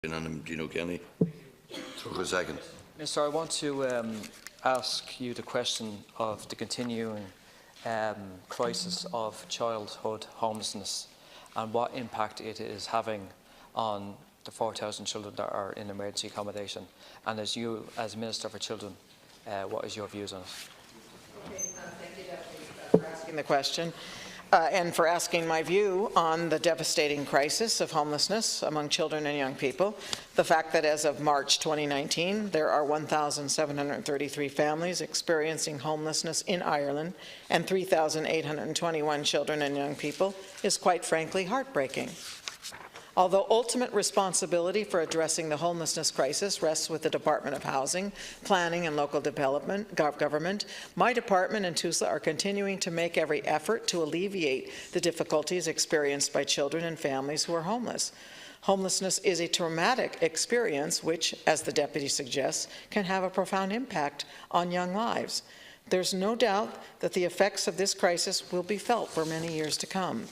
and Gino Kenny. For a second. Minister, I want to ask you the question of the continuing crisis of childhood homelessness and what impact it is having on the 4,000 children that are in emergency accommodation. And as you, as Minister for Children, what is your views on it? Okay, thank you, Deputy, for asking the question and for asking my view on the devastating crisis of homelessness among children and young people. The fact that as of March 2019, there are 1,733 families experiencing homelessness in Ireland and 3,821 children and young people is quite frankly heartbreaking. Although ultimate responsibility for addressing the homelessness crisis rests with the Department of Housing, Planning and Local Development government, my department and TUSLA are continuing to make every effort to alleviate the difficulties experienced by children and families who are homeless. Homelessness is a traumatic experience which, as the Deputy suggests, can have a profound impact on young lives. There's no doubt that the effects of this crisis will be felt for many years to come.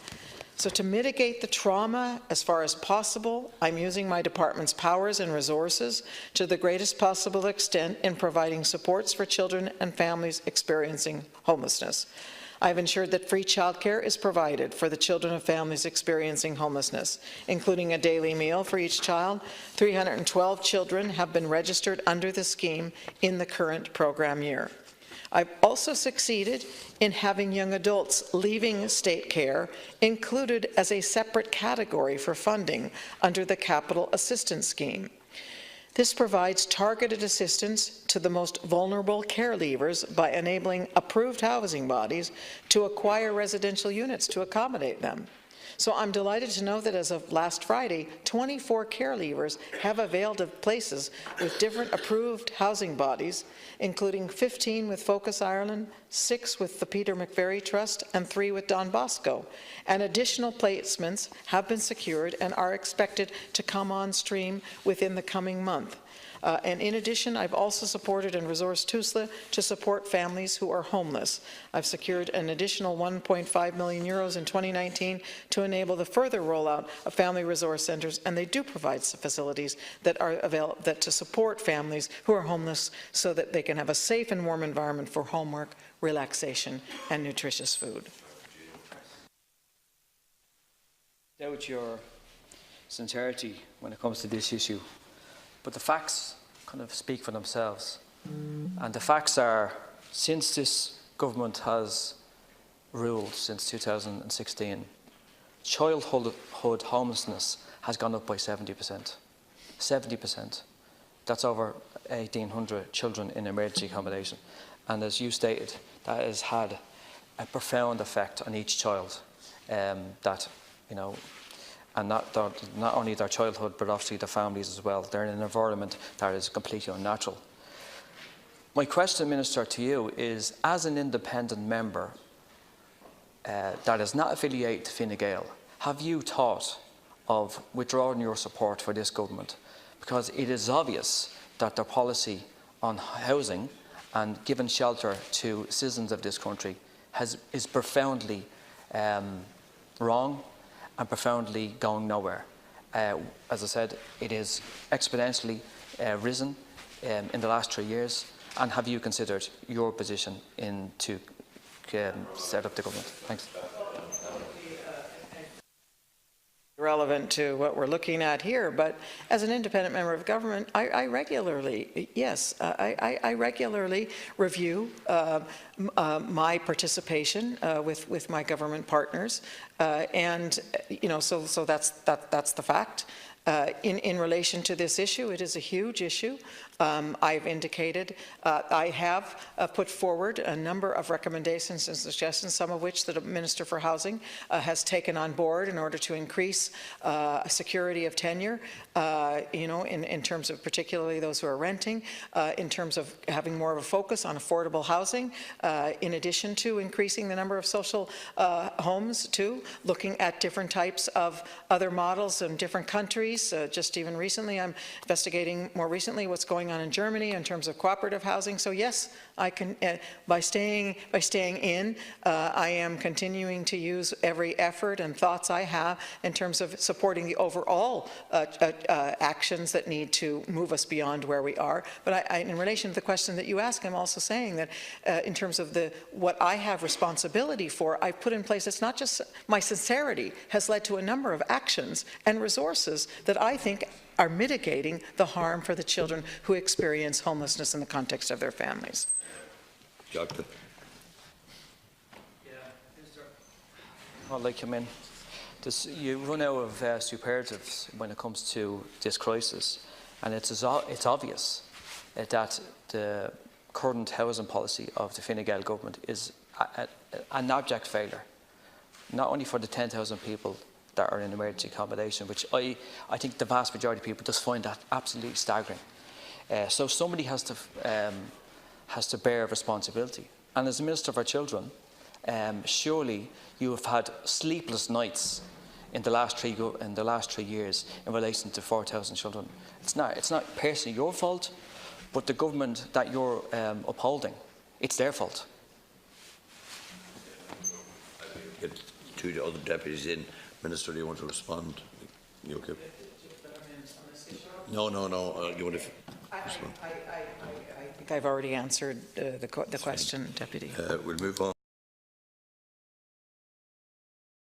So to mitigate the trauma as far as possible, I'm using my department's powers and resources to the greatest possible extent in providing supports for children and families experiencing homelessness. I've ensured that free childcare is provided for the children of families experiencing homelessness, including a daily meal for each child. 312 children have been registered under the scheme in the current program year. I've also succeeded in having young adults leaving state care included as a separate category for funding under the Capital Assistance Scheme. This provides targeted assistance to the most vulnerable care leavers by enabling approved housing bodies to acquire residential units to accommodate them. So I'm delighted to know that as of last Friday, 24 care leavers have availed of places with different approved housing bodies, including 15 with Focus Ireland, 6 with the Peter McVerry Trust, and 3 with Don Bosco. And additional placements have been secured and are expected to come on stream within the coming month. And in addition, I've also supported and resourced TUSLA to support families who are homeless. I've secured an additional €1.5 million in 2019 to enable the further rollout of family resource centres, and they do provide facilities that are available to support families who are homeless so that they can have a safe and warm environment for homework, relaxation, and nutritious food. Doubt your sincerity when it comes to this issue. But the facts kind of speak for themselves. And the facts are, since this government has ruled since 2016, childhood homelessness has gone up by 70%. 70%. That's over 1,800 children in emergency accommodation. And as you stated, that has had a profound effect on each child. That, you know, and not only their childhood, but obviously their families as well. They're in an environment that is completely unnatural. My question, Minister, to you is, as an independent member that is not affiliated to Fine Gael, have you thought of withdrawing your support for this government? Because it is obvious that their policy on housing and giving shelter to citizens of this country is profoundly wrong and profoundly going nowhere. As I said, it is exponentially risen in the last 3 years. And have you considered your position to set up the government? Thanks. Relevant to what we're looking at here, but as an independent member of government, I regularly, yes, I regularly review my participation with my government partners, and you know, so that's the fact. In relation to this issue, it is a huge issue. I've indicated I have put forward a number of recommendations and suggestions, some of which the Minister for Housing has taken on board in order to increase security of tenure, you know, in terms of particularly those who are renting, in terms of having more of a focus on affordable housing, in addition to increasing the number of social homes too, looking at different types of other models in different countries. Just even recently, I'm investigating more recently what's going on in Germany in terms of cooperative housing. So yes, by staying in, I am continuing to use every effort and thoughts I have in terms of supporting the overall actions that need to move us beyond where we are. But in relation to the question that you ask, I'm also saying that in terms of what I have responsibility for, I've put in place, it's not just my sincerity has led to a number of actions and resources that I think are mitigating the harm for the children who experience homelessness in the context of their families. Doctor. I'd like to come in. You run out of superlatives when it comes to this crisis, and it's obvious that the current housing policy of the Fine Gael government is an abject failure, not only for the 10,000 people that are in emergency accommodation, which I think the vast majority of people just find that absolutely staggering. So somebody has to bear responsibility. And as a Minister for Children, surely you have had sleepless nights in the last 3 years in relation to 4,000 children. It's not personally your fault, but the government that you're upholding, it's their fault. Get two the other deputies in. Minister, do you want to respond? You okay? No. You want to respond? I think I've already answered the question, Deputy. We'll move on.